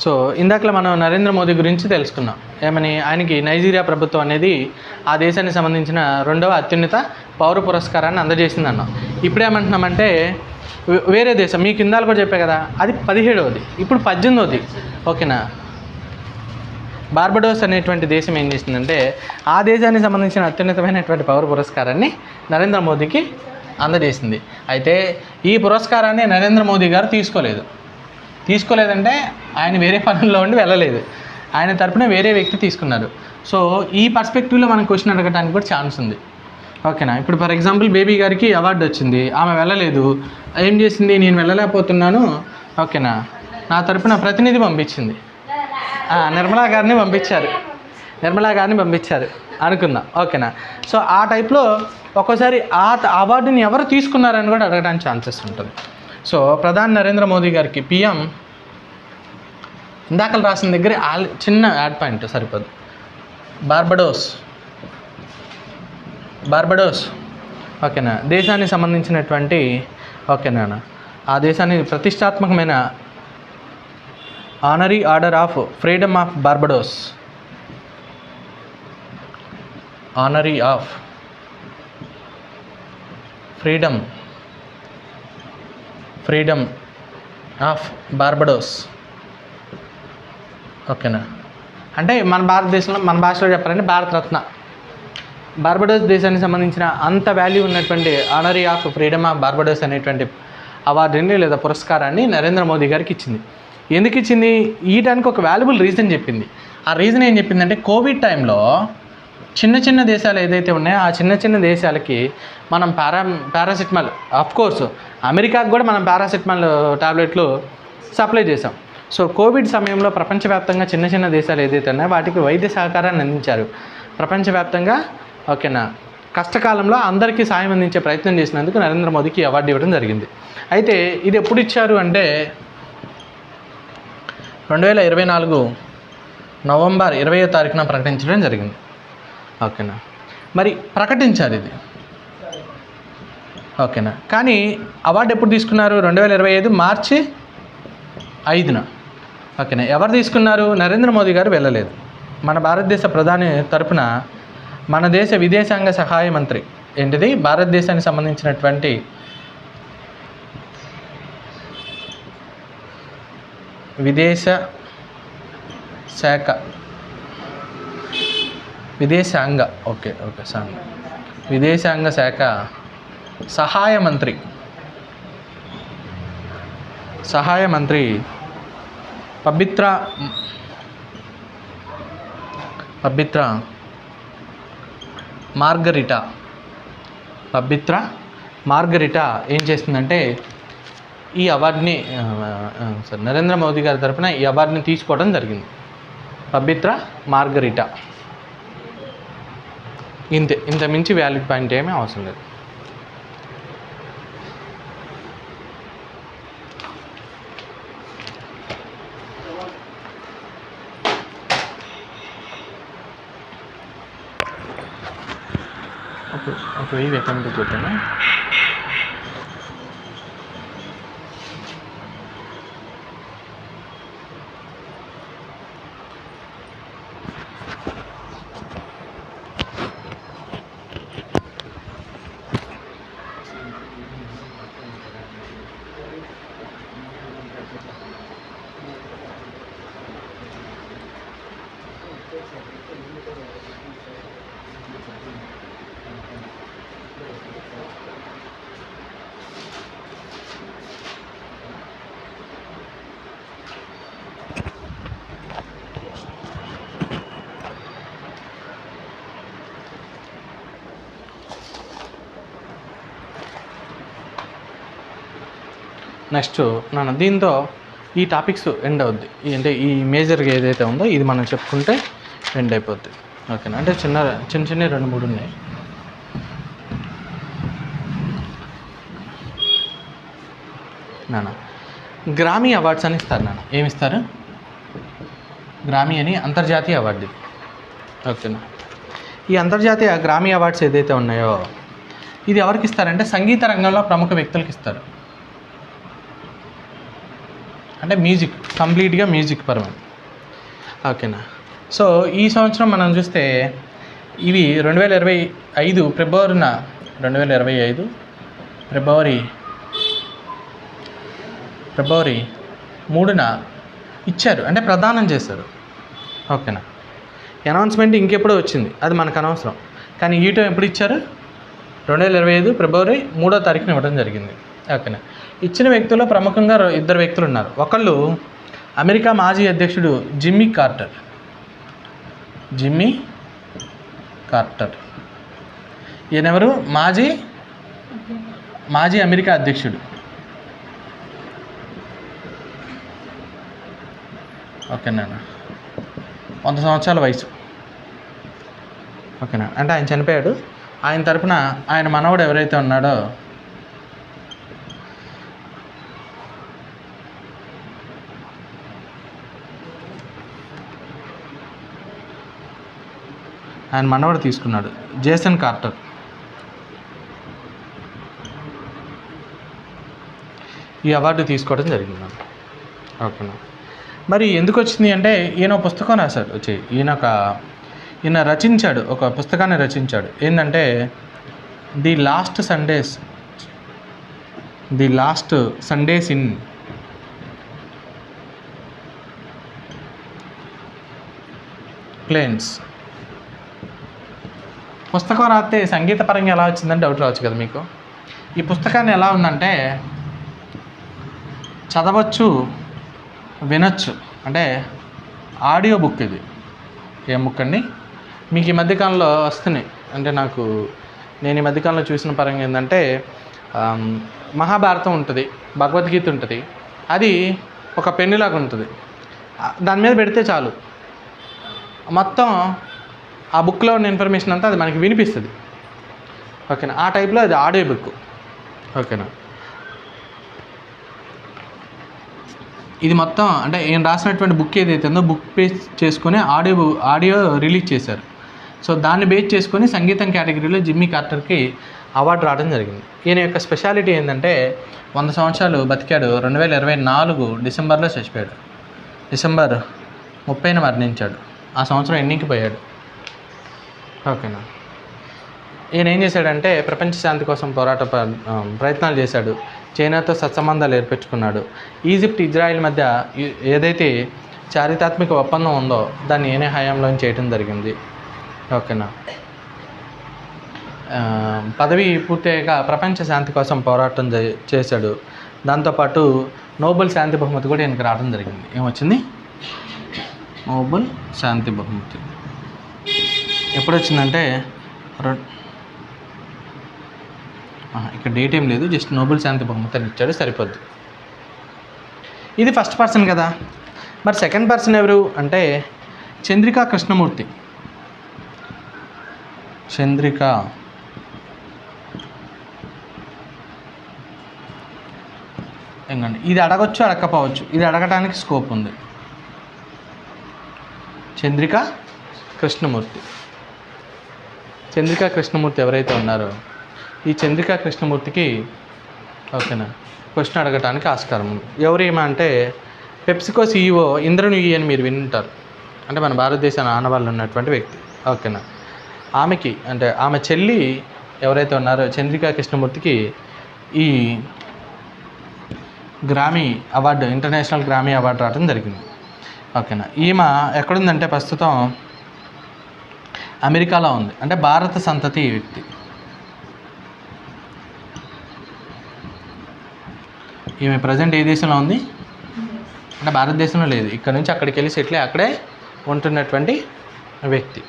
So ఇందాకలా మనం నరేంద్ర మోదీ గురించి తెలుసుకున్నాం. ఏమని, ఆయనకి నైజీరియా ప్రభుత్వం అనేది ఆ దేశానికి సంబంధించిన 2వ అత్యున్నత పౌర పురస్కారాన్ని అందజేసింది అన్నాం. ఇప్పుడేమంటున్నామంటే వేరే దేశం, మీకు ఇందాలు కూడా చెప్పే కదా, అది 17వది, ఇప్పుడు 18వది. ఓకేనా. బార్బడోస్ అనేటువంటి దేశం ఏం చేసిందంటే ఆ దేశానికి సంబంధించిన అత్యున్నతమైనటువంటి పౌర పురస్కారాన్ని నరేంద్ర మోదీకి అందజేసింది. అయితే ఈ పురస్కారాన్ని నరేంద్ర మోదీ గారు తీసుకోలేదంటే ఆయన వేరే పనుల్లో ఉండి వెళ్ళలేదు, ఆయన తరపున వేరే వ్యక్తి తీసుకున్నారు. సో ఈ పర్స్పెక్టివ్లో మనం క్వశ్చన్ అడగడానికి కూడా ఛాన్స్ ఉంది. ఓకేనా. ఇప్పుడు ఫర్ ఎగ్జాంపుల్ బేబీ గారికి అవార్డు వచ్చింది, ఆమె వెళ్ళలేదు, ఏం చేసింది, నేను వెళ్ళలేకపోతున్నాను, ఓకేనా, నా తరపున ప్రతినిధి పంపించింది, నిర్మలా గారిని పంపించారు అనుకుందాం. ఓకేనా. సో ఆ టైప్లో ఒక్కోసారి ఆ అవార్డుని ఎవరు తీసుకున్నారని కూడా అడగడానికి ఛాన్సెస్ ఉంటుంది. సో ప్రధాని నరేంద్ర మోదీ గారికి పిఎం ఇందాకలు రాసిన దగ్గర చిన్న యాడ్ పాయింట్ సరిపోదు. బార్బడోస్ ఓకేనా, దేశానికి సంబంధించినటువంటి, ఓకేనా, ఆ దేశానికి ప్రతిష్టాత్మకమైన honorary order of freedom of Barbados, honorary of freedom of Barbados. ఓకేనా. అంటే మన భారతదేశంలో, మన భాషలో చెప్పాలంటే భారతరత్న. బార్బడోస్ దేశానికి సంబంధించిన అంత వాల్యూ ఉన్నటువంటి honorary of freedom of Barbados అనేటువంటి అవార్డుని లేదా పురస్కారాన్ని నరేంద్ర మోదీ గారికి ఇచ్చింది. ఎందుకు ఇచ్చింది? ఇయడానికి ఒక వాల్యుబుల్ రీజన్ చెప్పింది. ఆ రీజన్ ఏం చెప్పిందంటే కోవిడ్ టైంలో చిన్న దేశాలు ఏదైతే ఉన్నాయో ఆ చిన్న దేశాలకి మనం పారాసిటమాల్, కోర్స్ అమెరికాకు కూడా మనం పారాసిటమాల్ టాబ్లెట్లు సప్లై చేసాం. సో కోవిడ్ సమయంలో ప్రపంచవ్యాప్తంగా చిన్న దేశాలు ఏదైతే ఉన్నాయో వాటికి వైద్య సహకారాన్ని అందించారు ప్రపంచవ్యాప్తంగా. ఓకేనా. కష్టకాలంలో అందరికీ సాయం అందించే ప్రయత్నం చేసినందుకు నరేంద్ర మోదీకి అవార్డు ఇవ్వడం జరిగింది. అయితే ఇది ఎప్పుడు ఇచ్చారు అంటే 2024 నవంబర్ 20వ తారీఖున ప్రకటించడం జరిగింది. ఓకేనా. మరి ప్రకటించారు ఇది, ఓకేనా. కానీ అవార్డు ఎప్పుడు తీసుకున్నారు? 2025 మార్చి 5న. ఓకేనా. ఎవరు తీసుకున్నారు? నరేంద్ర మోదీ గారు వెళ్ళలేదు. మన భారతదేశ ప్రధాని తరపున మన దేశ విదేశాంగ సహాయ మంత్రి, ఏంటిది, భారతదేశానికి సంబంధించినటువంటి విదేశాంగ శాఖ సహాయ మంత్రి పబిత్రా మార్గరిటా ఏం చేస్తుందంటే ఈ అవార్డుని నరేంద్ర మోదీ గారి తరపున ఈ అవార్డుని తీసుకోవడం జరిగింది. పబిత్రా మార్గరిటా. ఇంత మించి వ్యాలిడ్ పాయింట్ ఏమీ అవసరం లేదు. ఒక వెయ్యి అకౌంట్ చూద్దామా. నెక్స్ట్ దీంతో ఈ టాపిక్స్ ఎండ్ అవుద్ది. అంటే ఈ మేజర్గా ఏదైతే ఉందో ఇది మనం చెప్పుకుంటే ఎండ్ అయిపోద్ది. ఓకేనా. అంటే చిన్న 2-3 ఉన్నాయి. గ్రామీ అవార్డ్స్ అని ఇస్తారు ఏమిస్తారు? గ్రామీ అని అంతర్జాతీయ అవార్డు. ఓకేనా. ఈ అంతర్జాతీయ గ్రామీ అవార్డ్స్ ఏదైతే ఉన్నాయో ఇది ఎవరికి ఇస్తారంటే సంగీత రంగంలో ప్రముఖ వ్యక్తులకు ఇస్తారు. అంటే మ్యూజిక్, కంప్లీట్గా మ్యూజిక్ పరమైన. ఓకేనా. సో ఈ సంవత్సరం మనం చూస్తే ఇవి 2025 ఫిబ్రవరిన 2025 ఫిబ్రవరి 3న ఇచ్చారు, అంటే ప్రదానం చేశారు. ఓకేనా. అనౌన్స్మెంట్ ఇంకెప్పుడో వచ్చింది, అది మనకు అనవసరం. కానీ ఈటో ఎప్పుడు ఇచ్చారు? 2025 ఫిబ్రవరి 3వ తారీఖున ఇవ్వడం జరిగింది. ఓకేనా. ఇచ్చిన వ్యక్తుల్లో ప్రముఖంగా 2 వ్యక్తులు ఉన్నారు. ఒకళ్ళు అమెరికా మాజీ అధ్యక్షుడు జిమ్మీ కార్టర్. ఈయనెవరు? మాజీ అమెరికా అధ్యక్షుడు. ఓకేనా. 100 సంవత్సరాల వయసు. ఓకేనా. అంటే ఆయన చనిపోయాడు. ఆయన తరపున ఆయన మనవడు ఎవరైతే ఉన్నాడో ఆయన మనవడు తీసుకున్నాడు, జేసన్ కార్టర్. ఈ అవార్డు తీసుకోవడం జరిగింది. ఓకేనా. మరి ఎందుకు వచ్చింది అంటే ఈయన పుస్తకం రాశాడు. ఈయన రచించాడు, ఒక పుస్తకాన్ని రచించాడు. ఏంటంటే the last Sundays in plains. పుస్తకం రాస్తే సంగీతపరంగా ఎలా వచ్చిందని డౌట్ రావచ్చు కదా మీకు. ఈ పుస్తకాన్ని ఎలా ఉందంటే చదవచ్చు, వినొచ్చు, అంటే ఆడియో బుక్. ఇది ఏం బుక్ అండి? మీకు ఈ మధ్యకాలంలో వస్తున్నాయి, అంటే నేను ఈ మధ్యకాలంలో చూసిన పరంగా ఏంటంటే మహాభారతం ఉంటుంది, భగవద్గీత ఉంటుంది. అది ఒక పెన్నులాగా ఉంటుంది, దాని మీద పెడితే చాలు మొత్తం ఆ బుక్లో ఉన్న ఇన్ఫర్మేషన్ అంతా అది మనకి వినిపిస్తుంది. ఓకేనా. ఆ టైప్లో అది ఆడియో బుక్. ఓకేనా. ఇది మొత్తం అంటే ఈయన రాసినటువంటి బుక్ ఏదైతే ఉందో బుక్ బేస్ చేసుకుని ఆడియో రిలీజ్ చేశారు. సో దాన్ని బేస్ చేసుకొని సంగీతం కేటగిరీలో జిమ్మీ కార్టర్కి అవార్డు రావడం జరిగింది. ఈయన యొక్క స్పెషాలిటీ ఏంటంటే 100 సంవత్సరాలు బతికాడు. 2024 డిసెంబర్లో చచ్చిపోయాడు. డిసెంబర్ 30న మరణించాడు. ఆ సంవత్సరం ఎండింగ్కి పోయాడు. ఓకేనా. ఈయన ఏం చేశాడంటే ప్రపంచ శాంతి కోసం ప్రయత్నాలు చేశాడు. చైనాతో సత్సంబంధాలు ఏర్పరచుకున్నాడు. ఈజిప్ట్, ఇజ్రాయిల్ మధ్య ఏదైతే చారిత్రాత్మక ఒప్పందం ఉందో దాన్ని ఈయన హయాంలో చేయడం జరిగింది. ఓకేనా. పదవి పూర్తయ్యాక ప్రపంచ శాంతి కోసం పోరాటం చేశాడు. దాంతోపాటు నోబెల్ శాంతి బహుమతి కూడా ఈయనకి రావడం జరిగింది. ఏమొచ్చింది? నోబెల్ శాంతి బహుమతి. ఎప్పుడు వచ్చిందంటే ఇక్కడ డేట్ ఏం లేదు, జస్ట్ నోబెల్ శాంతి బహుమతి అని ఇచ్చాడు, సరిపోద్ది. ఇది ఫస్ట్ పర్సన్ కదా. మరి సెకండ్ పర్సన్ ఎవరు అంటే చంద్రికా కృష్ణమూర్తి. ఎంగండి, ఇది అడగచ్చు, అడగకపోవచ్చు. ఇది అడగటానికి స్కోప్ ఉంది. చంద్రికా కృష్ణమూర్తి ఎవరైతే ఉన్నారో ఈ చంద్రికా కృష్ణమూర్తికి ఓకేనా క్వశ్చన్ అడగటానికి ఆస్కారం ఉంది. ఎవరేమో అంటే పెప్సికో CEO ఇంద్రనుయి అని మీరు వింటారు. అంటే మన భారతదేశాన్ని ఆనవాళ్ళు ఉన్నటువంటి వ్యక్తి. ఓకేనా. ఆమెకి అంటే ఆమె చెల్లి ఎవరైతే ఉన్నారో చంద్రికా కృష్ణమూర్తికి ఈ గ్రామీ అవార్డు, ఇంటర్నేషనల్ గ్రామీ అవార్డు రావడం జరిగింది. ఓకేనా. ఈమె ఎక్కడుందంటే ప్రస్తుతం అమెరికాలో ఉంది. అంటే భారత సంతతి వ్యక్తి. ఈమె ప్రజెంట్ ఏ దేశంలో ఉంది అంటే భారతదేశంలో లేదు, ఇక్కడ నుంచి అక్కడికి వెళ్ళి సెటిల్ అక్కడే ఉంటున్నటువంటి వ్యక్తి.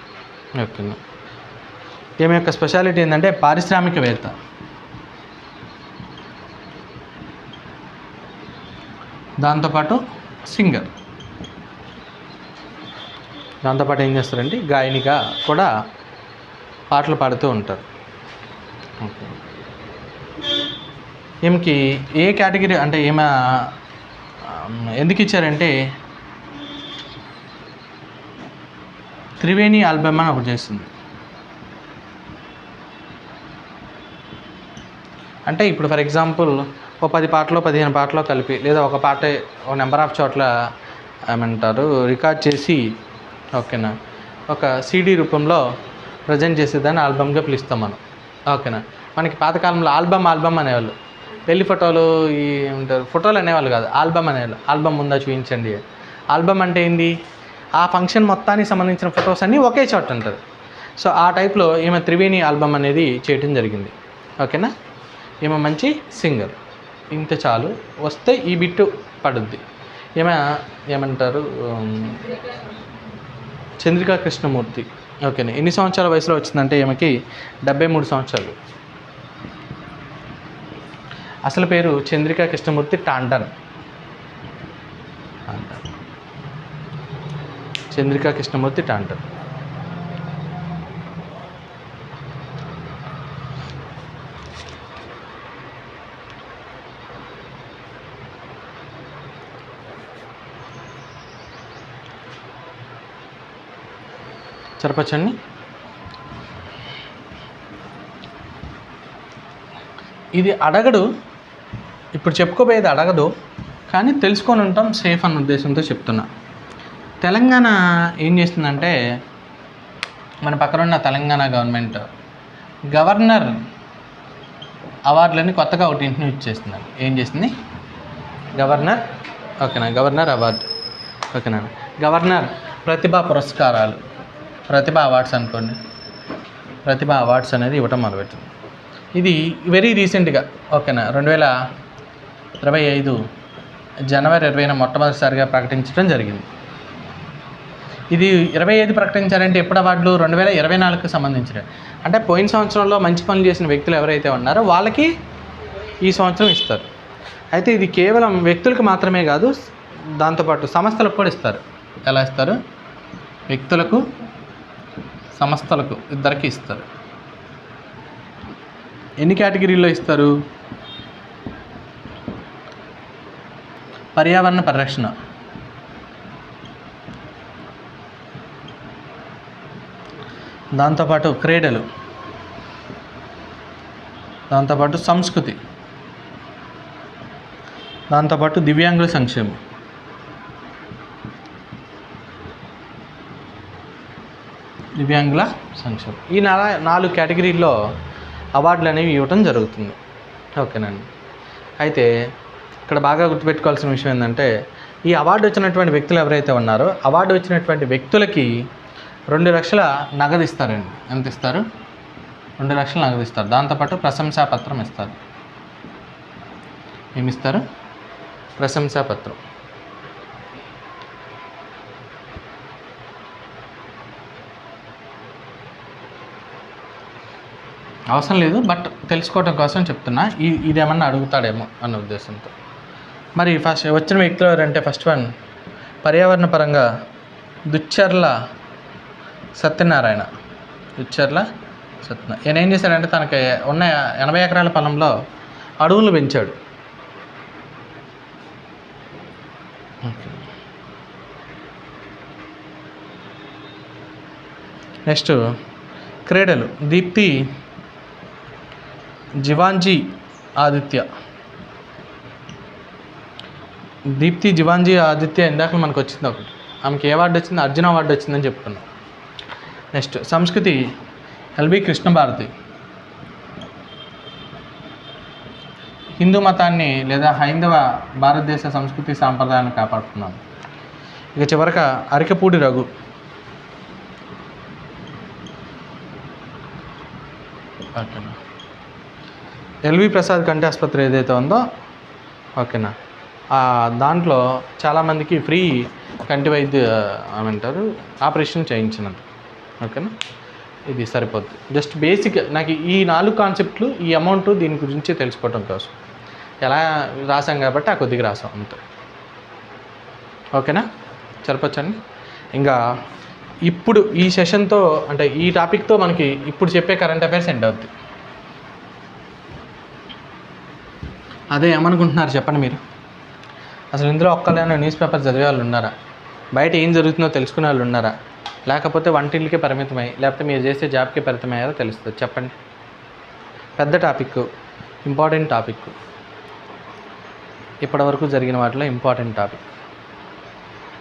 ఓకేనా. ఈమె యొక్క స్పెషాలిటీ ఏంటంటే పారిశ్రామికవేత్త. దాంతోపాటు సింగర్. దాంతోపాటు ఏం చేస్తారంటే గాయనిగా కూడా పాటలు పాడుతూ ఉంటారు. ఓకే. ఈమెకి ఏ కేటగిరీ అంటే ఈమె ఎందుకు ఇచ్చారంటే త్రివేణి ఆల్బమ్ అని ఒకటి చేస్తుంది. అంటే ఇప్పుడు ఫర్ ఎగ్జాంపుల్ ఓ 10 పాటలో 15 పాటలో కలిపి లేదా ఒక పాట ఒక నెంబర్ ఆఫ్ చోట్ల ఏమంటారు రికార్డ్ చేసి ఓకేనా ఒక సీడీ రూపంలో ప్రజెంట్ చేసేదాన్ని ఆల్బమ్గా పిలుస్తాం మనం. ఓకేనా. మనకి పాతకాలంలో ఆల్బమ్ అనేవాళ్ళు. పెళ్లి ఫోటోలు ఈ ఉంటారు ఫోటోలు అనేవాళ్ళు కాదు, ఆల్బమ్ అనేవాళ్ళు. ఆల్బమ్ ఉందా చూపించండి. ఆల్బమ్ అంటే ఏంది, ఆ ఫంక్షన్ మొత్తానికి సంబంధించిన ఫొటోస్ అన్నీ ఒకే చోట ఉంటుంది. సో ఆ టైప్లో ఈమె త్రివేణి ఆల్బమ్ అనేది చేయడం జరిగింది. ఓకేనా. ఈమె మంచి సింగర్, ఇంత చాలు. వస్తే ఈ బిట్టు పడుద్ది. ఏమంటారు చంద్రికా కృష్ణమూర్తి. ఓకేనా. ఎన్ని సంవత్సరాల వయసులో వచ్చిందంటే ఈమెకి 73 సంవత్సరాలు. అసలు పేరు చంద్రికా కృష్ణమూర్తి టాండన్. చంద్రికా కృష్ణమూర్తి టాండన్. సరిపచ్చండి. ఇది అడగడు, ఇప్పుడు చెప్పుకోబోయేది అడగదు, కానీ తెలుసుకొని ఉంటాం సేఫ్ అన్న ఉద్దేశంతో చెప్తున్నా. తెలంగాణ ఏం చేస్తుందంటే, మన పక్కన ఉన్న తెలంగాణ గవర్నమెంట్ గవర్నర్ అవార్డులని కొత్తగా ఒకటి ఇంట్రడ్యూస్ చేస్తుందండి. ఏం చేసింది? గవర్నర్. ఓకేనా. Governor award. ఓకేనా. గవర్నర్ ప్రతిభా పురస్కారాలు, ప్రతిభా అవార్డ్స్ అనుకోండి, ప్రతిభా అవార్డ్స్ అనేది ఇవ్వటం మొదలుపెట్టింది. ఇది వెరీ రీసెంట్గా ఓకేనా 2025 జనవరి 20న మొట్టమొదటిసారిగా ప్రకటించడం జరిగింది. ఇది 25 ప్రకటించారంటే ఎప్పుడు అవార్డులు 2024కి సంబంధించినవి. అంటే పోయిన సంవత్సరంలో మంచి పనులు చేసిన వ్యక్తులు ఎవరైతే ఉన్నారో వాళ్ళకి ఈ సంవత్సరం ఇస్తారు. అయితే ఇది కేవలం వ్యక్తులకు మాత్రమే కాదు, దాంతోపాటు సంస్థలకు కూడా ఇస్తారు. ఎలా ఇస్తారు? వ్యక్తులకు, సంస్థలకు ఇద్దరికి ఇస్తారు. ఎన్ని కేటగిరీల్లో ఇస్తారు? పర్యావరణ పరిరక్షణ, దాంతోపాటు క్రీడలు, దాంతోపాటు సంస్కృతి, దాంతోపాటు దివ్యాంగుల సంక్షేమం, దివ్యాంగుల సంక్షేమం. ఈ 4 కేటగిరీల్లో అవార్డులు అనేవి ఇవ్వటం జరుగుతుంది. ఓకేనండి. అయితే ఇక్కడ బాగా గుర్తుపెట్టుకోవాల్సిన విషయం ఏంటంటే, ఈ అవార్డు వచ్చినటువంటి వ్యక్తులు ఎవరైతే ఉన్నారో అవార్డు వచ్చినటువంటి వ్యక్తులకి 2 లక్షల నగదు ఇస్తారండి. ఎంత ఇస్తారు? 2 లక్షలు నగదు ఇస్తారు. దాంతోపాటు ప్రశంసాపత్రం ఇస్తారు. ఏమిస్తారు? ప్రశంసాపత్రం. అవసరం లేదు, బట్ తెలుసుకోవడం కోసం చెప్తున్నా. ఇదేమన్నా అడుగుతాడేమో అన్న ఉద్దేశంతో. మరి ఫస్ట్ వచ్చిన వ్యక్తులు ఎవరంటే, ఫస్ట్ వన్ పర్యావరణ పరంగా దుచ్చర్ల సత్యనారాయణ. ఈయన ఏం చేశాడంటే, తనకి ఉన్న 80 ఎకరాల పొలంలో అడవులు పెంచాడు. నెక్స్ట్ క్రీడలు దీప్తి జివాంజీ ఆదిత్య. ఇందాక మనకు వచ్చింది ఒకటి. ఆమెకి ఏ అవార్డు వచ్చింది? అర్జున అవార్డు వచ్చిందని చెప్పుకున్నాం. నెక్స్ట్ సంస్కృతి ఎల్బి కృష్ణభారతి. హిందూ మతాన్ని లేదా హైందవ భారతదేశ సంస్కృతి సాంప్రదాయాన్ని కాపాడుతున్నాం. ఇక చివరక అరికపూడి రఘు. ఓకేనా. ఎల్వి ప్రసాద్ కంటి ఆసుపత్రి ఏదైతే ఉందో ఓకేనా, దాంట్లో చాలామందికి ఫ్రీ కంటి వైద్య ఏమంటారు ఆపరేషన్ చేయించినది. ఓకేనా. ఇది సరిపోద్ది. జస్ట్ బేసిక్ నాకు ఈ 4 కాన్సెప్ట్లు, ఈ అమౌంట్ దీని గురించి తెలుసుకోవటం కోసం ఎలా రాసాం కాబట్టి ఆ కొద్దిగా రాసాం అంతే. ఓకేనా. సరిపోవచ్చండి. ఇంకా ఇప్పుడు ఈ సెషన్తో అంటే ఈ టాపిక్తో మనకి ఇప్పుడు చెప్పే కరెంట్ అఫైర్స్ ఎండ్ అవుద్ది. అదే ఏమనుకుంటున్నారు చెప్పండి మీరు? అసలు ఇందులో ఒక్కళ్ళైనా న్యూస్ పేపర్ చదివే వాళ్ళు ఉన్నారా? బయట ఏం జరుగుతుందో తెలుసుకునే వాళ్ళు ఉన్నారా? లేకపోతే వంటింటికే పరిమితమై, లేకపోతే మీరు చేసే జాబ్కే పరిమితమయ్యారో తెలుస్తుంది. చెప్పండి. పెద్ద టాపిక్, ఇంపార్టెంట్ టాపిక్. ఇప్పటివరకు జరిగిన వాటిలో ఇంపార్టెంట్ టాపిక్.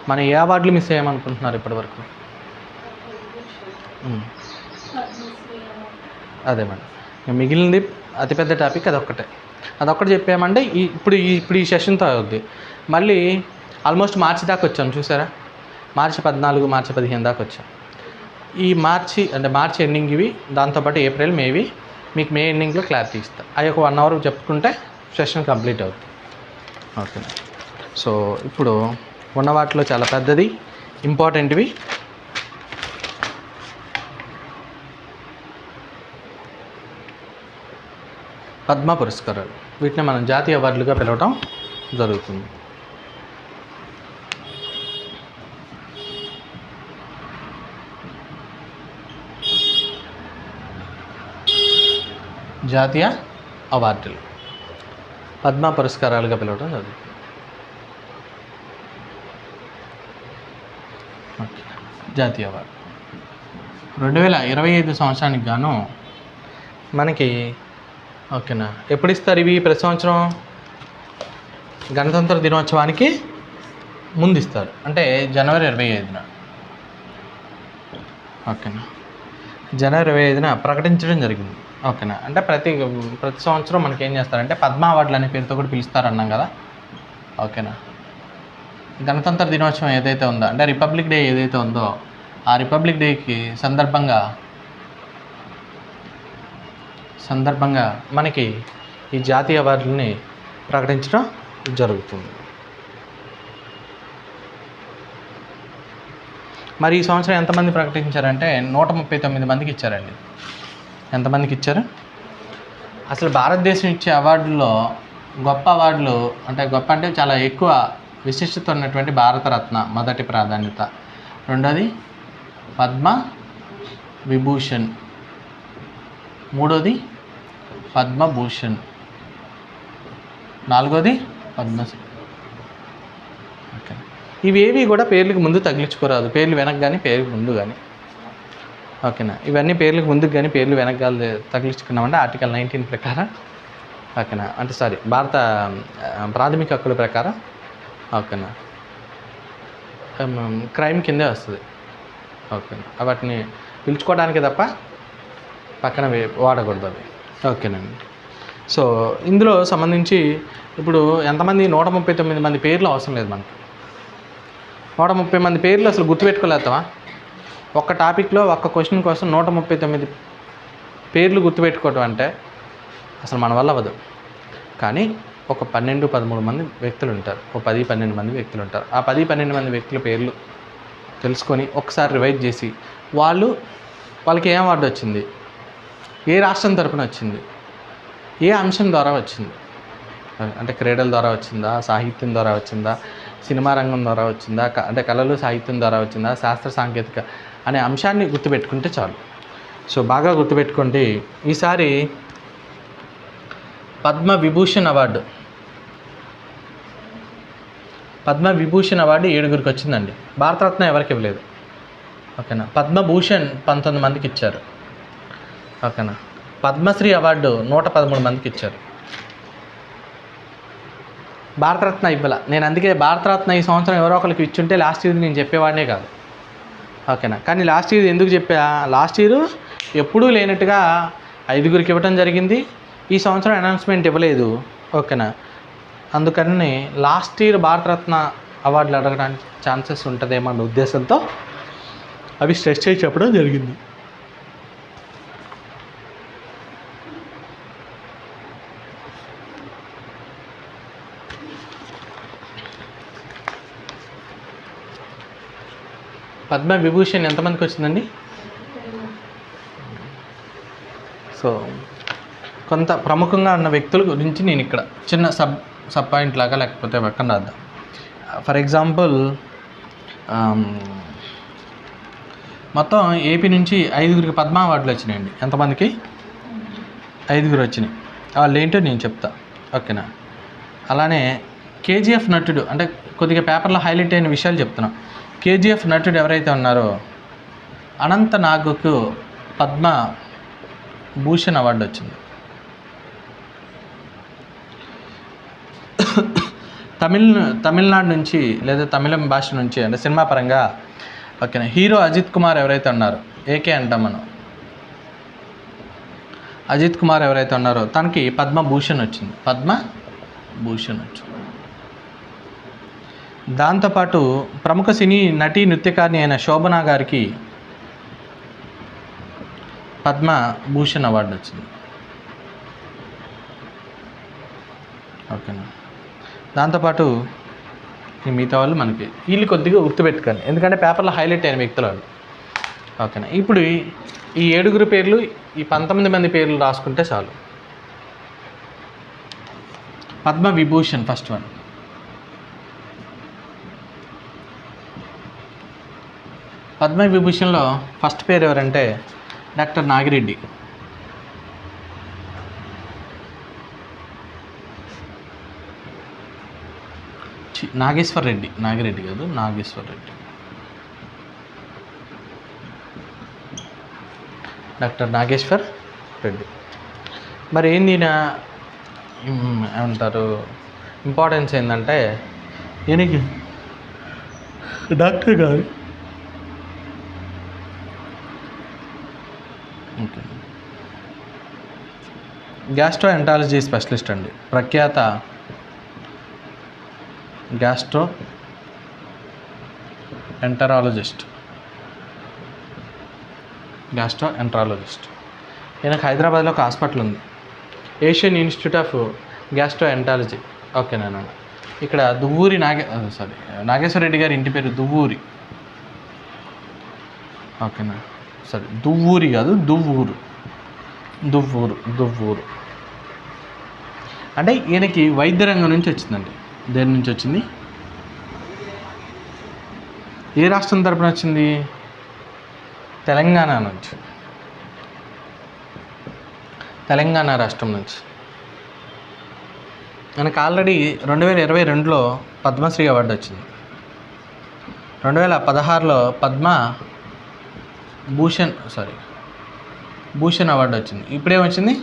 మనం ఏ అవార్డులు మిస్ అయ్యామనుకుంటున్నారు ఇప్పటివరకు? అదే మేడం, మిగిలింది అతిపెద్ద టాపిక్ అదొక్కటి చెప్పామంటే ఇప్పుడు ఈ సెషన్తో అవుద్ది. మళ్ళీ ఆల్మోస్ట్ మార్చి దాకా వచ్చాం చూసారా, మార్చి 14, మార్చి 15 దాకా వచ్చాం. ఈ మార్చి ఎండింగ్ ఇవి, దాంతోపాటు ఏప్రిల్, మేవి మీకు మే ఎండింగ్లో క్లారిటీ ఇస్తా. అవి ఒక 1 అవర్ చెప్పుకుంటే సెషన్ కంప్లీట్ అవుతుంది. ఓకే, సో ఇప్పుడు ఉన్న వాటిలో చాలా పెద్దది ఇంపార్టెంట్వి పద్మ పురస్కారాలు. వీటిని మనం జాతీయ అవార్డులుగా పిలవటం జరుగుతుంది. జాతీయ అవార్డులు పద్మ పురస్కారాలుగా పిలవడం జరుగుతుంది. జాతీయ అవార్డు 2025 సంవత్సరానికి గాను మనకి ఓకేనా ఎప్పుడు ఇస్తారు ఇవి? ప్రతి సంవత్సరం గణతంత్ర దినోత్సవానికి ముందు ఇస్తారు, అంటే జనవరి 25న. ఓకేనా, జనవరి 25న ప్రకటించడం జరిగింది. ఓకేనా, అంటే ప్రతి సంవత్సరం మనకి ఏం చేస్తారంటే పద్మ అవార్డులు అనే పేరుతో కూడా పిలుస్తారు అన్నాం కదా. ఓకేనా, గణతంత్ర దినోత్సవం ఏదైతే ఉందో, అంటే రిపబ్లిక్ డే ఏదైతే ఉందో, ఆ రిపబ్లిక్ డేకి సందర్భంగా మనకి ఈ జాతీయ అవార్డులని ప్రకటించడం జరుగుతుంది. మరి ఈ సంవత్సరం ఎంతమంది ప్రకటించారంటే 139 మందికి ఇచ్చారండి. ఎంతమందికి ఇచ్చారు? అసలు భారతదేశం ఇచ్చే అవార్డుల్లో గొప్ప అవార్డులు అంటే చాలా ఎక్కువ విశిష్టత ఉన్నటువంటి భారతరత్న మొదటి ప్రాధాన్యత, రెండోది పద్మ విభూషణ్, మూడోది పద్మభూషణ్, నాలుగోది పద్మశ్రీ. ఓకే, ఇవేవి కూడా పేర్లకు ముందు తగిలించుకోరాదు, పేర్లు వెనక్కి కానీ పేర్లకు ముందు కానీ. ఓకేనా, ఇవన్నీ పేర్లకు ముందుకు కానీ పేర్లు వెనక్కి తగిలించుకున్నామంటే ఆర్టికల్ 19 ప్రకారం. ఓకేనా, అంటే భారత ప్రాథమిక హక్కుల ప్రకారం. ఓకేనా, క్రైమ్ కిందే వస్తుంది. ఓకేనా, వాటిని పిలుచుకోవడానికి తప్ప పక్కన వాడకూడదు అవి. ఓకేనండి, సో ఇందులో సంబంధించి ఇప్పుడు ఎంతమంది 139 మంది పేర్లు అవసరం లేదు మనకు. 130 మంది పేర్లు అసలు గుర్తుపెట్టుకోలేతావా? ఒక్క టాపిక్లో ఒక్క క్వశ్చన్ కోసం 139 పేర్లు గుర్తుపెట్టుకోవటం అంటే అసలు మన వల్ల అవ్వదు. కానీ ఒక 12-13 మంది వ్యక్తులు ఉంటారు, ఒక 10-12 మంది వ్యక్తులు ఉంటారు. ఆ 10-12 మంది వ్యక్తుల పేర్లు తెలుసుకొని ఒకసారి రివైజ్ చేసి వాళ్ళకి ఏం అవార్డు వచ్చింది, ఏ రాష్ట్రం తరపున వచ్చింది, ఏ అంశం ద్వారా వచ్చింది, అంటే క్రీడల ద్వారా వచ్చిందా, సాహిత్యం ద్వారా వచ్చిందా, సినిమా రంగం ద్వారా వచ్చిందా, అంటే కళలు సాహిత్యం ద్వారా వచ్చిందా, శాస్త్ర సాంకేతిక అనే అంశాన్ని గుర్తుపెట్టుకుంటే చాలు. సో బాగా గుర్తుపెట్టుకోండి. ఈసారి పద్మ విభూషణ్ అవార్డు 7గురికి వచ్చిందండి. భారతరత్న ఎవరికి ఇవ్వలేదు. ఓకేనా, పద్మభూషణ్ 19 మందికి ఇచ్చారు. ఓకేనా, పద్మశ్రీ అవార్డు 113 మందికి ఇచ్చారు. భారతరత్న ఇవ్వాల. నేను అందుకే భారతరత్న ఈ సంవత్సరం ఎవరో ఒకరికి ఇచ్చుంటే లాస్ట్ ఇయర్ నేను చెప్పేవాడినే కాదు. ఓకేనా, కానీ లాస్ట్ ఇయర్ ఎందుకు లాస్ట్ ఇయర్ ఎప్పుడూ లేనట్టుగా 5గురికి ఇవ్వటం జరిగింది. ఈ సంవత్సరం అనౌన్స్మెంట్ ఇవ్వలేదు. ఓకేనా, అందుకని లాస్ట్ ఇయర్ భారతరత్న అవార్డులు అడగడానికి ఛాన్సెస్ ఉంటుందేమో అన్న ఉద్దేశంతో అవి స్ట్రెస్ చేసి చెప్పడం జరిగింది. పద్మ విభూషణ్ ఎంతమందికి వచ్చిందండి? సో కొంత ప్రముఖంగా ఉన్న వ్యక్తుల గురించి నేను ఇక్కడ చిన్న సబ్ పాయింట్ లాగా లేకపోతే పక్కన రాద్దాం. ఫర్ ఎగ్జాంపుల్ మొత్తం ఏపీ నుంచి 5గురికి పద్మ అవార్డులు వచ్చినాయండి. ఎంతమందికి? 5గురు వచ్చినాయి. వాళ్ళు ఏంటో నేను చెప్తా. ఓకేనా, అలానే కేజీఎఫ్ నటుడు, అంటే కొద్దిగా పేపర్లో హైలైట్ అయిన విషయాలు చెప్తున్నాం. కేజీఎఫ్ నటుడు ఎవరైతే ఉన్నారో అనంత నాగ్కు పద్మ భూషణ్ అవార్డు వచ్చింది. తమిళనాడు నుంచి లేదా తమిళం భాష నుంచి అంటే సినిమా పరంగా ఓకేనా హీరో అజిత్ కుమార్ ఎవరైతే ఉన్నారో ఏకే అంటాం మనం, అజిత్ కుమార్ ఎవరైతే ఉన్నారో తనకి పద్మభూషణ్ వచ్చింది, పద్మభూషణ్ వచ్చింది. దాంతోపాటు ప్రముఖ సినీ నటి నృత్యకారిణి అయిన శోభనా గారికి పద్మభూషణ్ అవార్డు వచ్చింది. ఓకేనా. దాంతోపాటు ఈ మిగతా వాళ్ళు మనకి వీళ్ళు కొద్దిగా గుర్తుపెట్టుకోండి, ఎందుకంటే పేపర్లో హైలైట్ అయిన వ్యక్తులు వాళ్ళు. ఓకేనా. ఇప్పుడు ఈ 7 పేర్లు, ఈ 19 మంది పేర్లు రాసుకుంటే చాలు. Padma Vibhushan first one. పద్మవిభూషణ్లో ఫస్ట్ పేరు ఎవరంటే డాక్టర్ నాగిరెడ్డి. నాగేశ్వర్ రెడ్డి, నాగిరెడ్డి కాదు, నాగేశ్వర్ రెడ్డి. డాక్టర్ నాగేశ్వర్ రెడ్డి. మరి ఏంది ఏమంటారు ఇంపార్టెన్స్ ఏంటంటే ఈయనకి డాక్టర్ కాదు, గ్యాస్ట్రో ఎంటాలజీ స్పెషలిస్ట్ అండి, ప్రఖ్యాత గ్యాస్ట్రో ఎంటరాలజిస్ట్. ఈయనకు హైదరాబాద్లో ఒక హాస్పిటల్ ఉంది, ఏషియన్ ఇన్స్టిట్యూట్ ఆఫ్ గ్యాస్ట్రో ఎంటాలజీ. ఓకేనా. ఇక్కడ దువ్వూరి నాగేశ్వర రెడ్డి గారి ఇంటి పేరు దువ్వూరి. ఓకేనా. దువ్వూరి కాదు, దువ్వూరు. అంటే ఈయనకి వైద్య రంగం నుంచి వచ్చిందండి. దేని నుంచి వచ్చింది? ఏ రాష్ట్రం తరపున వచ్చింది? తెలంగాణ నుంచి, తెలంగాణ రాష్ట్రం నుంచి. మనకు ఆల్రెడీ 2022లో పద్మశ్రీ అవార్డు వచ్చింది, 2016లో భూషణ్ అవార్డు వచ్చింది. ఇప్పుడేమొచ్చింది?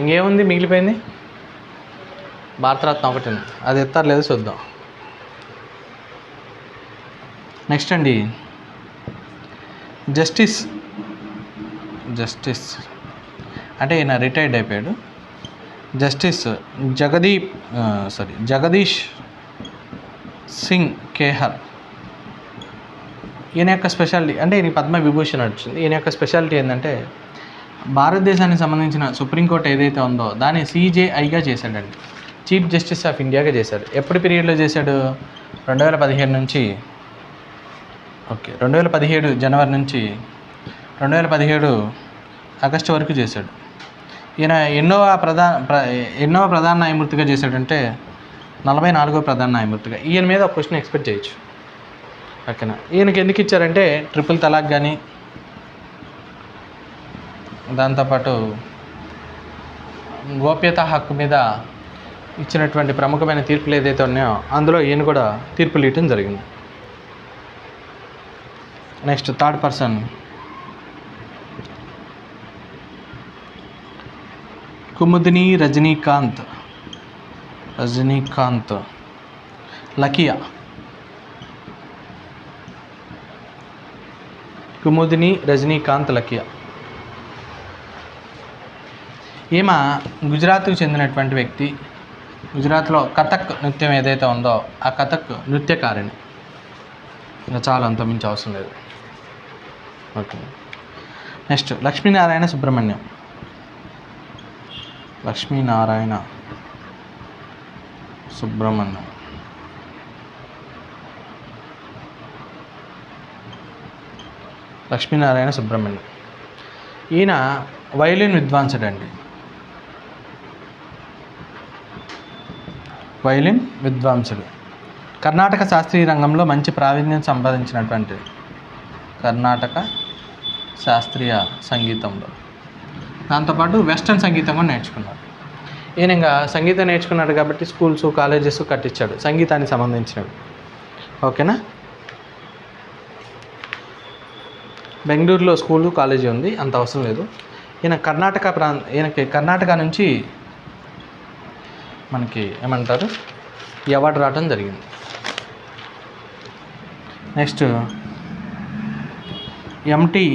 ఇంకేముంది మిగిలిపోయింది? భారతరత్న ఒకటి, అది ఎత్తారు లేదు చూద్దాం. నెక్స్ట్ అండి జస్టిస్ అంటే ఈయన రిటైర్డ్ అయిపోయాడు. జస్టిస్ జగదీష్ సింగ్ కేహర్. ఈయన యొక్క స్పెషాలిటీ అంటే ఈయన పద్మవిభూషణ్ వచ్చింది. ఈయన యొక్క స్పెషాలిటీ ఏంటంటే భారతదేశానికి సంబంధించిన సుప్రీంకోర్టు ఏదైతే ఉందో దాన్ని CJIగా చేశాడండి, చీఫ్ జస్టిస్ ఆఫ్ ఇండియాగా చేశాడు. ఎప్పుడు పీరియడ్లో చేశాడు? 2017 నుంచి 2017 జనవరి నుంచి 2017 ఆగస్టు వరకు చేశాడు. ఈయన ఎన్నో ప్రధాన న్యాయమూర్తిగా చేశాడంటే 44వ ప్రధాన న్యాయమూర్తిగా. ఈయన మీద ఒక క్వశ్చన్ ఎక్స్పెక్ట్ చేయొచ్చు. ఓకేనా. ఈయనకి ఎందుకు ఇచ్చారంటే ట్రిపుల్ తలాక్ కానీ, దాంతోపాటు గోప్యత హక్కు మీద ఇచ్చినటువంటి ప్రముఖమైన తీర్పులు ఏదైతే ఉన్నాయో అందులో ఈయన కూడా తీర్పులు ఇవ్వటం జరిగింది. Next third person Kumudini Rajinikanth Lakhia. Kumudini Rajinikanth Lakhia. ఈమె గుజరాత్కు చెందినటువంటి వ్యక్తి. గుజరాత్లో కథక్ నృత్యం ఏదైతే ఉందో ఆ కథక్ నృత్యకారిణి. ఇంకా చాలా అంతమించి అవసరం లేదు. ఓకే. నెక్స్ట్ లక్ష్మీనారాయణ సుబ్రహ్మణ్యం. లక్ష్మీనారాయణ సుబ్రహ్మణ్యం. ఈయన వైలిన్ విద్వాంసుడు అండి. కర్ణాటక శాస్త్రీయ రంగంలో మంచి ప్రావీణ్యం సంపాదించినటువంటి కర్ణాటక శాస్త్రీయ సంగీతంలో. దాంతోపాటు వెస్ట్రన్ సంగీతం కూడా నేర్చుకున్నాడు. ఈయన ఇంకా సంగీతం నేర్చుకున్నాడు కాబట్టి స్కూల్స్, కాలేజెస్ కట్టించాడు సంగీతానికి సంబంధించినవి. ఓకేనా. బెంగళూరులో స్కూలు, కాలేజీ ఉంది, అంత అవసరం లేదు. ఈయనకి కర్ణాటక నుంచి మనకి ఏమంటారు ఈ అవార్డు రావడం జరిగింది. నెక్స్ట్ ఎంటి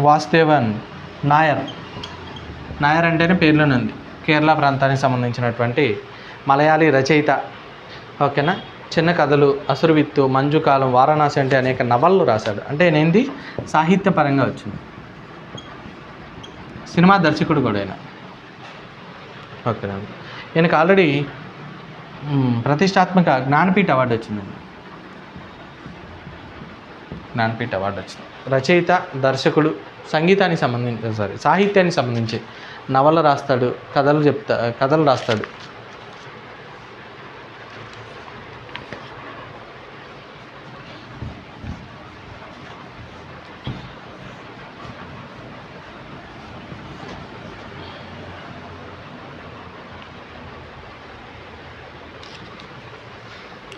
వాసుదేవన్ నాయర్ అంటేనే పేర్లోనే ఉంది. కేరళ ప్రాంతానికి సంబంధించినటువంటి మలయాళీ రచయిత. ఓకేనా. చిన్న కథలు, అసురవిత్తు, మంజుకాలం, వారణాసి అంటే అనేక నవలలు రాశాడు. అంటే నేంది సాహిత్యపరంగా వచ్చింది. సినిమా దర్శకుడు కూడా ఆయన. ఓకేనా. ఈయనకు ఆల్రెడీ ప్రతిష్టాత్మక జ్ఞానపీఠ అవార్డు వచ్చిందండి. జ్ఞానపీఠ అవార్డు వచ్చింది. రచయిత, దర్శకుడు, సాహిత్యానికి సంబంధించి నవల రాస్తాడు, కథలు రాస్తాడు.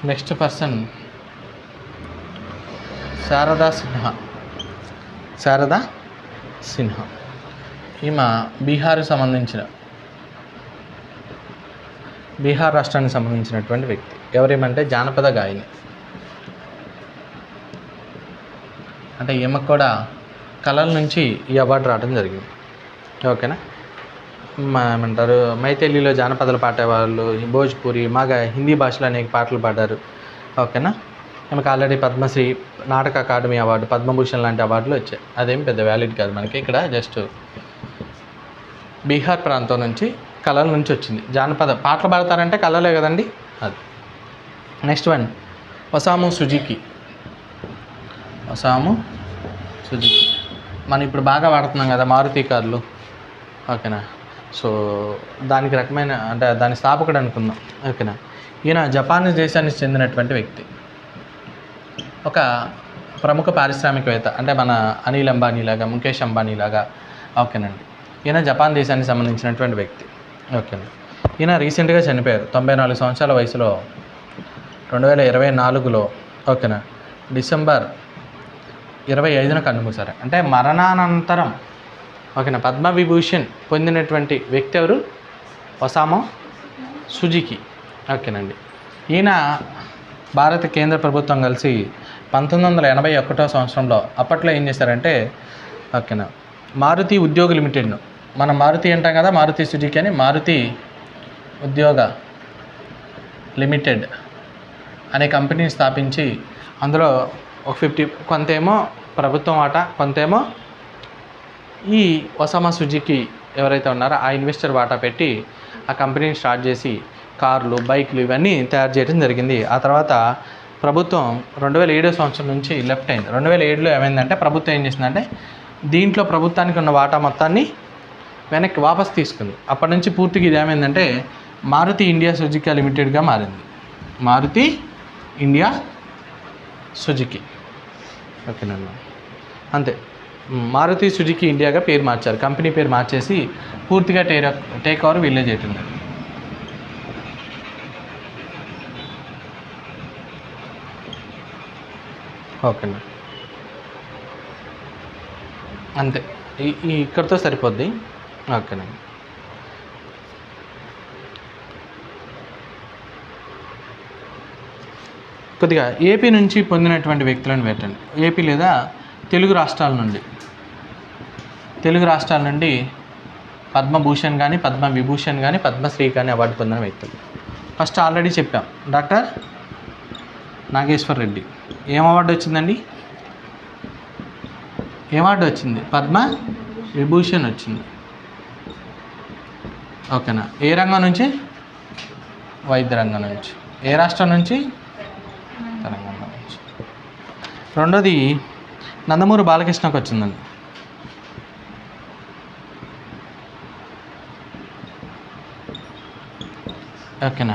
Next person Sharada Sinha. ఈమె బీహార్ రాష్ట్రానికి సంబంధించినటువంటి వ్యక్తి. ఎవరేమంటే జానపద గాయని. అంటే ఈమెకు కూడా కళల నుంచి ఈ అవార్డు రావడం జరిగింది. ఓకేనా. ఏమంటారు, మైథిలిలో జానపదాలు పాడేవాళ్ళు, భోజ్పురి, హిందీ భాషలో అనేక పాటలు పాడారు. ఓకేనా. మనకు ఆల్రెడీ పద్మశ్రీ, నాటక అకాడమీ అవార్డు, పద్మభూషణ్ లాంటి అవార్డులు వచ్చాయి. అదేం పెద్ద వ్యాలిడ్ కాదు మనకి. ఇక్కడ జస్ట్ బీహార్ ప్రాంతం నుంచి కళల నుంచి వచ్చింది. జానపద పాటలు పాడతారంటే కళలే కదండి అది. Next one Osamu Suzuki. మనం ఇప్పుడు బాగా వాడుతున్నాం కదా మారుతి కార్లు. ఓకేనా. సో దానికి రకమైన అంటే దాని స్థాపకుడు అనుకుందాం. ఓకేనా. ఈయన జపాన్ దేశానికి చెందినటువంటి వ్యక్తి. ఒక ప్రముఖ పారిశ్రామికవేత్త. అంటే మన అనిల్ అంబానీ లాగా, ముఖేష్ అంబానీ లాగా. ఓకేనండి. ఈయన జపాన్ దేశానికి సంబంధించినటువంటి వ్యక్తి. ఓకేనా. ఈయన రీసెంట్గా చనిపోయారు. 94 సంవత్సరాల వయసులో 2024లో. ఓకేనా. డిసెంబర్ 25న కన్నుమూశారు. అంటే మరణానంతరం ఓకేనా పద్మవిభూషణ్ పొందినటువంటి వ్యక్తి ఎవరు? ఒసాము సుజుకి. ఓకేనండి. ఈయన భారత కేంద్ర ప్రభుత్వం కలిసి 1981 సంవత్సరంలో అప్పట్లో ఏం చేశారంటే ఓకేనా మారుతి ఉద్యోగ లిమిటెడ్ను, మనం మారుతి అంటాం కదా, మారుతి సుజుకి అని, మారుతి ఉద్యోగ లిమిటెడ్ అనే కంపెనీని స్థాపించి అందులో ఒక 50 కొంతేమో ప్రభుత్వం వాటా, కొంతేమో ఈ ఒసాము సుజుకి ఎవరైతే ఉన్నారో ఆ ఇన్వెస్టర్ వాటా పెట్టి ఆ కంపెనీని స్టార్ట్ చేసి కార్లు, బైక్లు ఇవన్నీ తయారు చేయడం జరిగింది. ఆ తర్వాత ప్రభుత్వం 2007 సంవత్సరం నుంచి లెఫ్ట్ అయింది. 2007లో ఏమైందంటే ప్రభుత్వం ఏం చేసిందంటే దీంట్లో ప్రభుత్వానికి ఉన్న వాటా మొత్తాన్ని వెనక్కి వాపస్ తీసుకుంది. అప్పటి నుంచి పూర్తిగా ఇది ఏమైందంటే మారుతి ఇండియా సుజుకి లిమిటెడ్గా మారింది. Maruti India Suzuki. ఓకేనండి. అంతే. మారుతి సుజుకి ఇండియాగా పేరు మార్చారు. కంపెనీ పేరు మార్చేసి పూర్తిగా టేక్ ఓవర్ వీళ్ళే చేయటం. ఓకేనా. అంతే. ఇక్కడితో సరిపోద్ది. ఓకేనండి. కొద్దిగా ఏపీ నుంచి పొందినటువంటి వ్యక్తులను పెట్టండి. ఏపీ లేదా తెలుగు రాష్ట్రాల నుండి పద్మభూషణ్ కానీ, పద్మవిభూషణ్ కానీ, పద్మశ్రీ కానీ అవార్డు పొందిన వ్యక్తులు. ఫస్ట్ ఆల్రెడీ చెప్పాం, డాక్టర్ నాగేశ్వర్ రెడ్డి. ఏం అవార్డు వచ్చిందండి? ఏం అవార్డు వచ్చింది? పద్మ విభూషణ్ వచ్చింది. ఓకేనా. ఏ రంగం నుంచి? వైద్య రంగం నుంచి. ఏ రాష్ట్రం నుంచి? తెలంగాణ నుంచి. రెండోది నందమూరి బాలకృష్ణకు వచ్చిందండి. ఓకేనా.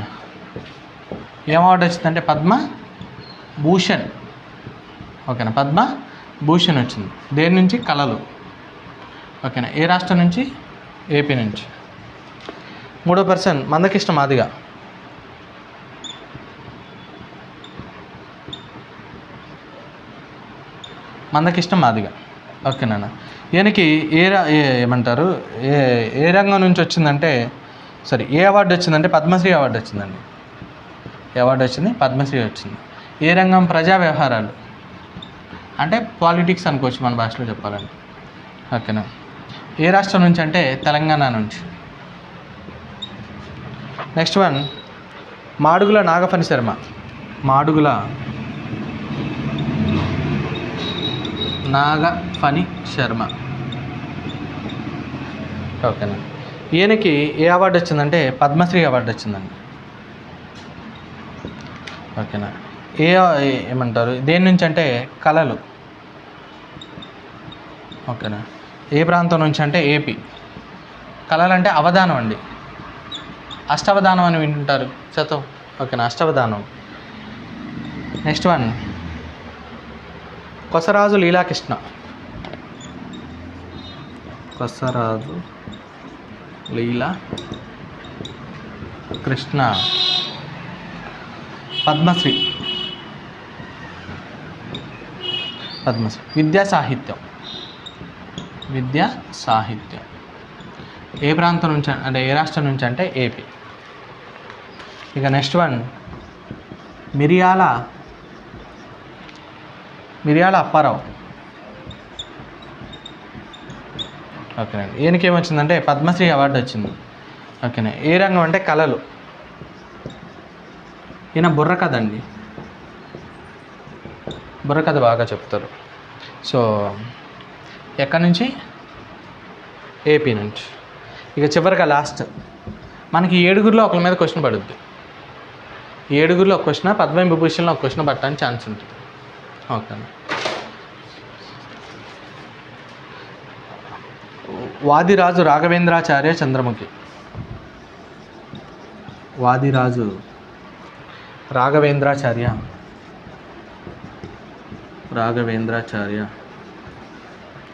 ఏం అవార్డు వచ్చిందంటే పద్మభూషణ్. ఓకేనా. పద్మభూషణ్ వచ్చింది. దేని నుంచి? కళలు. ఓకేనా. ఏ రాష్ట్రం నుంచి? ఏపీ నుంచి. మూడో పర్సన్ మందకృష్ణ మాదిగ. మందకృష్ణ మాదిగ. ఓకేనా. ఈయనకి ఏమంటారు ఏ రంగం నుంచి వచ్చిందంటే సారీ ఏ అవార్డు వచ్చిందంటే పద్మశ్రీ అవార్డు వచ్చిందండి. ఏ అవార్డు వచ్చింది? పద్మశ్రీ వచ్చింది. ఏ రంగం? ప్రజా వ్యవహారాలు, అంటే పాలిటిక్స్ అనుకోవచ్చు మన భాషలో చెప్పాలంటే. ఓకేనా. ఏ రాష్ట్రం నుంచి అంటే తెలంగాణ నుంచి. నెక్స్ట్ వన్ మాడుగుల నాగఫణి శర్మ. మాడుగుల నాగఫణి శర్మ. ఓకేనా. ఈయనకి ఏ అవార్డు వచ్చిందంటే పద్మశ్రీ అవార్డు వచ్చిందండి. ఓకేనా. ఏమంటారు దేని నుంచి అంటే కళలు. ఓకేనా. ఏ ప్రాంతం నుంచి అంటే ఏపీ. కళలు అంటే అవధానం అండి. అష్టావధానం అని వింటుంటారు చదువు. ఓకేనా. అష్టావధానం. Next one Kosaraju Leelakrishna. కొసరాజు లీలా కృష్ణ. పద్మశ్రీ. పద్మశ్రీ. విద్యా సాహిత్యం. విద్యా సాహిత్యం. ఏ ప్రాంతం నుంచి అంటే ఏ రాష్ట్రం నుంచి అంటే ఏపీ. ఇక నెక్స్ట్ వన్ మిరియాల అప్పారావు. ఓకేనండి. ఈయనకి ఏమొచ్చిందంటే పద్మశ్రీ అవార్డు వచ్చింది. ఓకేనా. ఏ రంగం అంటే కళలు. ఈయన బుర్రకథ అండి. బుర్రకథ బాగా చెప్తారు. సో ఎక్కడి నుంచి? ఏపీ నుంచి. ఇక చివరిగా లాస్ట్ మనకి 7గురిలో ఒకరి మీద క్వశ్చన్ పడుద్ది. 7గురిలో ఒక క్వశ్చన్, పద్మవిభూషణ్లో ఒక క్వశ్చన్ పట్టడానికి ఛాన్స్ ఉంటుంది. ఓకే. వాదిరాజు రాఘవేంద్రాచార్య చంద్రముఖి. వాదిరాజు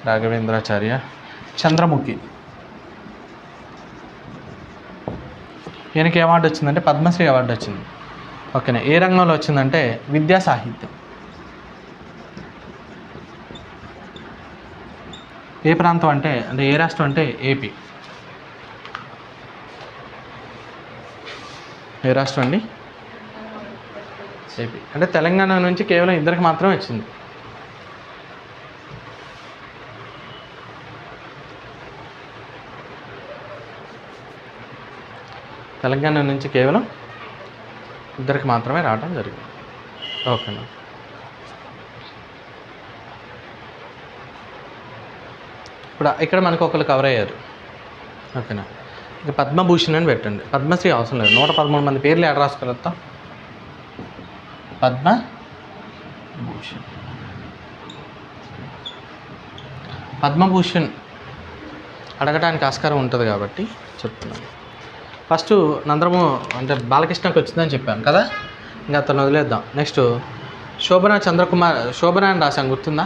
రాఘవేంద్రాచార్య చంద్రముఖి. ఈయనకి అవార్డు వచ్చిందంటే పద్మశ్రీ అవార్డు వచ్చింది. ఓకేనా. ఏ రంగంలో వచ్చిందంటే విద్యా సాహిత్యం. ఏ ప్రాంతం అంటే ఏ రాష్ట్రం అంటే ఏపీ. ఏ రాష్ట్రం అండి? ఏపీ. అంటే తెలంగాణ నుంచి కేవలం ఇద్దరికి మాత్రమే వచ్చింది. తెలంగాణ నుంచి కేవలం ఇద్దరికి మాత్రమే రావడం జరిగింది. ఓకేనా. ఇప్పుడు ఇక్కడ మనకు ఒకరు కవర్ అయ్యారు. ఓకేనా. ఇక పద్మభూషణ్ అని పెట్టండి. పద్మశ్రీ అవసరం లేదు. 113 మంది పేర్లు ఎక్కడ రాసుకోగలుగుతాం? పద్మభూషణ్. పద్మభూషణ్ అడగడానికి ఆస్కారం ఉంటుంది కాబట్టి చెప్తున్నాను. ఫస్ట్ నందరము అంటే బాలకృష్ణకి వచ్చిందని చెప్పాను కదా, ఇంకా అతను వదిలేద్దాం. నెక్స్ట్ శోభన అని రాసాం, గుర్తుందా?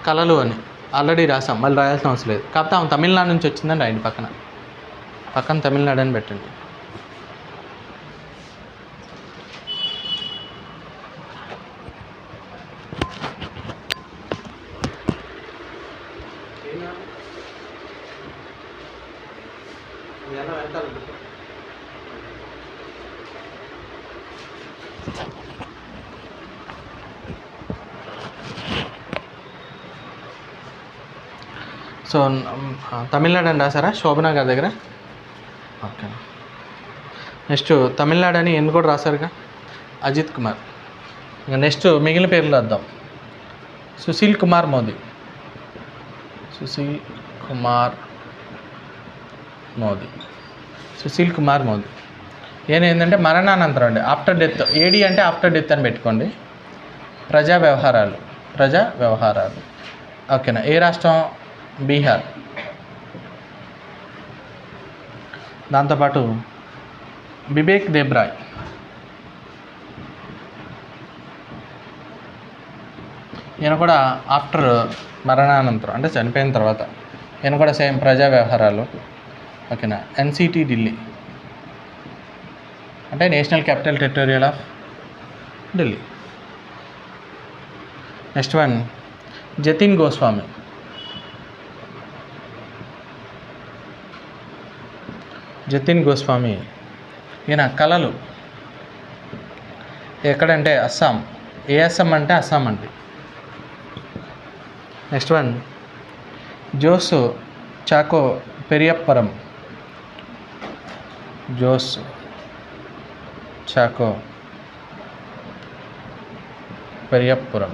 కళలు అని ఆల్రెడీ రాసాం, మళ్ళీ రాయాల్సిన అవసరం లేదు. కాకపోతే ఆమె తమిళనాడు నుంచి వచ్చిందని రాయండి. పక్కన తమిళనాడు అని పెట్టండి. సో తమిళనాడు అని రాసారా శోభన గారి దగ్గర? ఓకే. నెక్స్ట్ తమిళనాడు అని ఎన్ని కూడా రాశారుగా, అజిత్ కుమార్. ఇంకా నెక్స్ట్ మిగిలిన పేర్లు రాద్దాం. సుశీల్ కుమార్ మోదీ. సుశీల్ కుమార్ మోదీ. ఈయన ఏంటంటే మరణానంతరం అండి, ఆఫ్టర్ డెత్. ఏడి అంటే ఆఫ్టర్ డెత్ అని పెట్టుకోండి. ప్రజా వ్యవహారాలు. ఓకేనా. ఏ రాష్ట్రం? బీహార్. దాంతోపాటు బిబేక్ దేబ్రాయ్. ఈయన కూడా ఆఫ్టర్ మరణానంతరం అంటే చనిపోయిన తర్వాత. ఈయన కూడా సేమ్ ప్రజా వ్యవహారాలు. ఓకేనా. ఎన్సిటి ఢిల్లీ అంటే national capital territorial of Delhi. Next one Jatin Goswami. Jatin Goswami. ఈయన కళలు ఎక్కడంటే అస్సాం. ఏ అస్సాం అంటే అస్సాం అండి. Next one Jose Chacko Periyapparam. జోస్ చాకో పెరియప్పురం.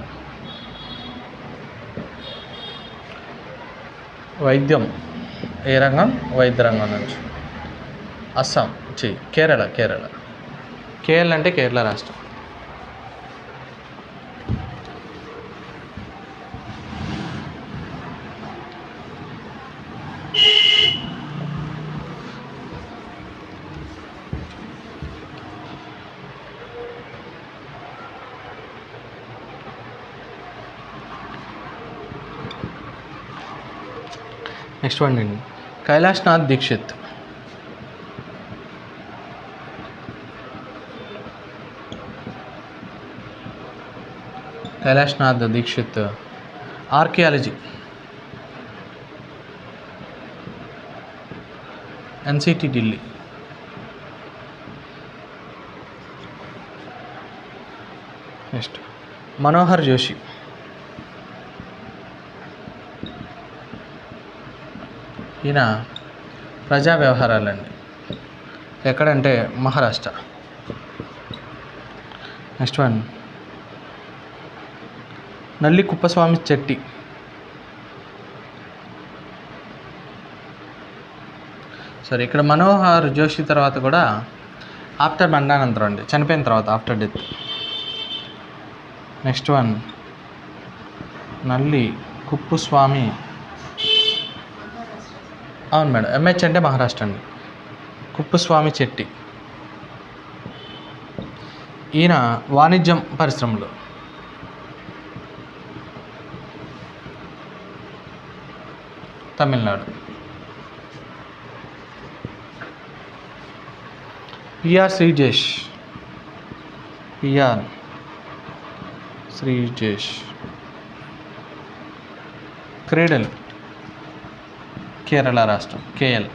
వైద్యం ఏ రంగం? వైద్య రంగం నుంచి. అస్సాం కేరళ. కేరళ అంటే కేరళ రాష్ట్రం. నెక్స్ట్ వన్ అండి Kailashnath Dikshit. Kailashnath Dikshit archaeology, NCT Delhi. Next Manohar Joshi. ఈయన ప్రజా వ్యవహారాలండి. ఎక్కడంటే మహారాష్ట్ర. నెక్స్ట్ వన్ నల్లి కుప్పస్వామి చెట్టి. సరే, ఇక్కడ మనోహర్ జోషి తర్వాత కూడా ఆఫ్టర్ మరణానంతరం అండి, చనిపోయిన తర్వాత, ఆఫ్టర్ డెత్. నెక్స్ట్ వన్ నల్లి కుప్పస్వామి. అవును మేడం, ఎంహెచ్ అంటే మహారాష్ట్ర అండి. కుప్పస్వామి చెట్టి. ఈయన వాణిజ్యం పరిశ్రమలో. తమిళనాడు. పిఆర్ శ్రీజేష్. క్రీడలు కేరళ రాష్ట్రం, కేఎల్.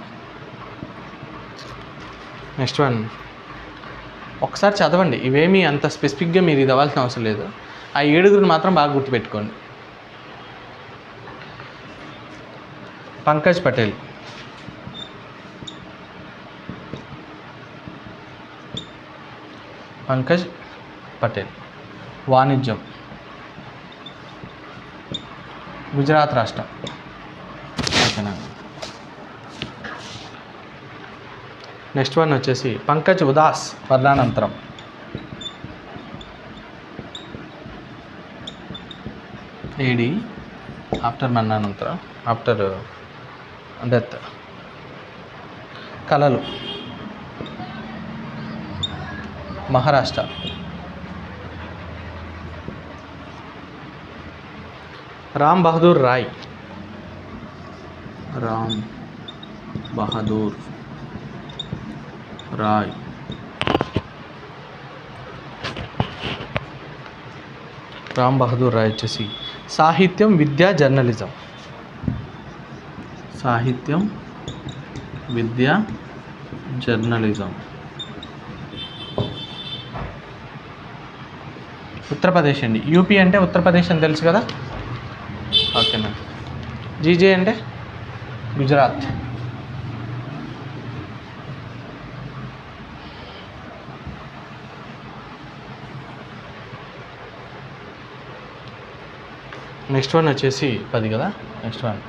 నెక్స్ట్ వన్ ఒకసారి చదవండి, ఇవేమీ అంత స్పెసిఫిక్గా మీరు ఇది అవ్వాల్సిన అవసరం లేదు. ఆ 7 మాత్రం బాగా గుర్తుపెట్టుకోండి. పంకజ్ పటేల్ వాణిజ్యం, గుజరాత్ రాష్ట్రం. ఓకేనా. నెక్స్ట్ వన్ వచ్చేసి పంకజ్ ఉదాస్ మరణానంతరం. ఏడి ఆఫ్టర్ మరణానంతరం, ఆఫ్టర్ డెత్. కళలు మహారాష్ట్ర. రామ్ బహదూర్ రాయ్. రామ్ బహదూర్ రాయ్. రామ్ బహదూర్ రాయ్ వచ్చేసి సాహిత్యం, విద్య, జర్నలిజం. సాహిత్యం, విద్య, జర్నలిజం. ఉత్తరప్రదేశ్ అండి. యూపీ అంటే ఉత్తరప్రదేశ్ అని తెలుసు కదా. ఓకేనా. జీజే అంటే గుజరాత్. నెక్స్ట్ వన్ వచ్చేసి 10 కదా. Next one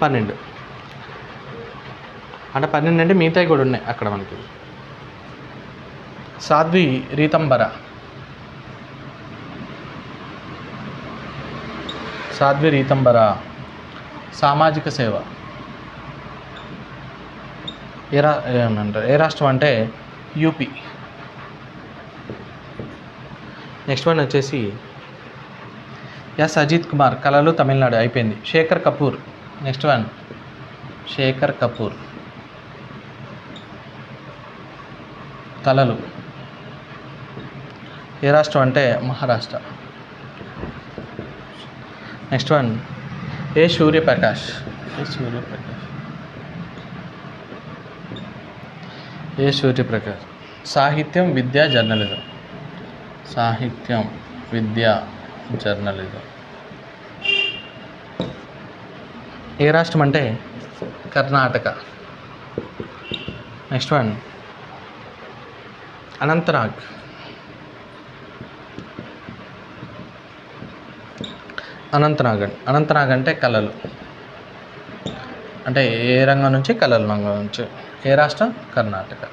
12. అంటే 12 అంటే మిగతాయి కూడా ఉన్నాయి అక్కడ మనకి. సాధ్వి రీతంబర. సామాజిక సేవ. ఏమంటారు, ఏ రాష్ట్రం అంటే యూపీ. నెక్స్ట్ వన్ వచ్చేసి ఎస్ అజిత్ కుమార్. కళలు తమిళనాడు. అయిపోయింది. శేఖర్ కపూర్. Next one Shekhar Kapur. కళలు ఏ రాష్ట్రం అంటే Maharashtra. Next one Suryaprakash. A Suryaprakash. సాహిత్యం, విద్య, జర్నలిజం. సాహిత్యం, విద్య, జర్నలిజం. ఏ రాష్ట్రం అంటే కర్ణాటక. Next one Anantnag. అనంతనాగ్ అంటే కళలు, అంటే ఏ రంగం నుంచి? కళల రంగం నుంచి. ఏ రాష్ట్రం? Karnataka.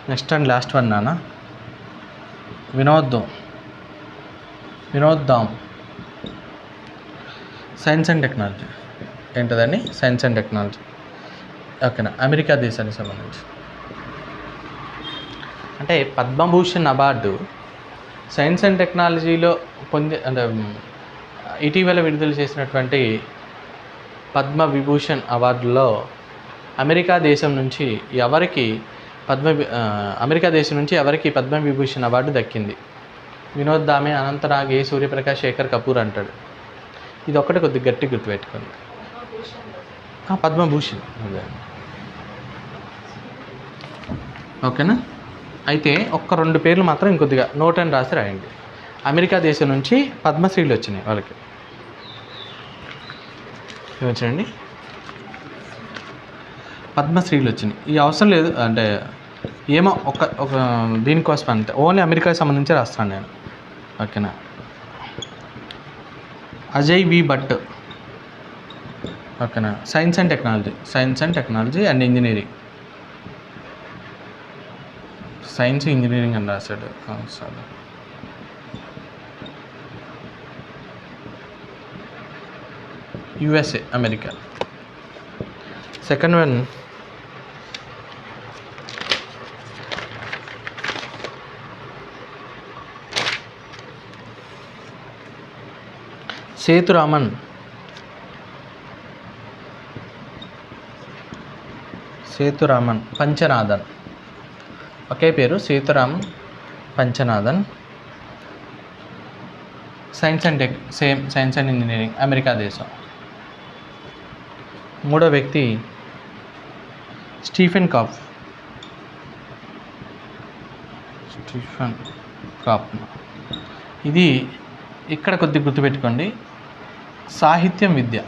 Next and last one నాన్న, వినోద్దాం. Science and technology. ఏంటదండి? Science and technology. ఓకేనా? అమెరికా దేశానికి సంబంధించి. అంటే పద్మభూషణ్ అవార్డు సైన్స్ అండ్ టెక్నాలజీలో అంటే ఇటీవల విడుదల చేసినటువంటి పద్మవిభూషణ్ అవార్డులో అమెరికా దేశం నుంచి ఎవరికి పద్మవిభూషణ్ అవార్డు దక్కింది? వినోద్ దామే, అనంతనాగ్, ఏ సూర్యప్రకాష్, శేఖర్ కపూర్ అంటాడు. ఇది ఒక్కటి కొద్దిగా గట్టి గుర్తుపెట్టుకోండి. పద్మభూషణ్. ఓకేనా? అయితే ఒక్క 2 పేర్లు మాత్రం ఇంకొద్దిగా నోట్ అని రాసి రాయండి. అమెరికా దేశం నుంచి పద్మశ్రీలు వచ్చినాయి వాళ్ళకి. చూడండి, పద్మశ్రీలు వచ్చినాయి. ఈ అవసరం లేదు అంటే ఏమో ఒక దీనికోసం అంతే, ఓన్లీ అమెరికాకి సంబంధించి రాస్తాను నేను. ఓకేనా? అజయ్ వి భట్. ఓకేనా? Science and technology and engineering. Science, engineering అని రాశాడు. సరే, USA, America. Second one Sethuraman. Panchanathan. ఒకే పేరు, Sethuraman Panchanathan. Science and engineering, America దేశం. మూడో వ్యక్తి స్టీఫెన్ కాఫ్. ఇది ఇక్కడ కొద్దిగా గుర్తుపెట్టుకోండి. సాహిత్యం, విద్య.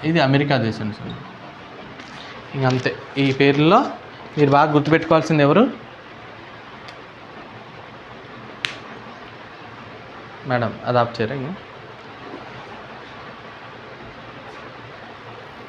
ఇది అమెరికా దేశం. ఇంకంతే. ఈ పేర్లలో మీరు బాగా గుర్తుపెట్టుకోవాల్సింది ఎవరు? మేడం అది ఆప్ చేయరా?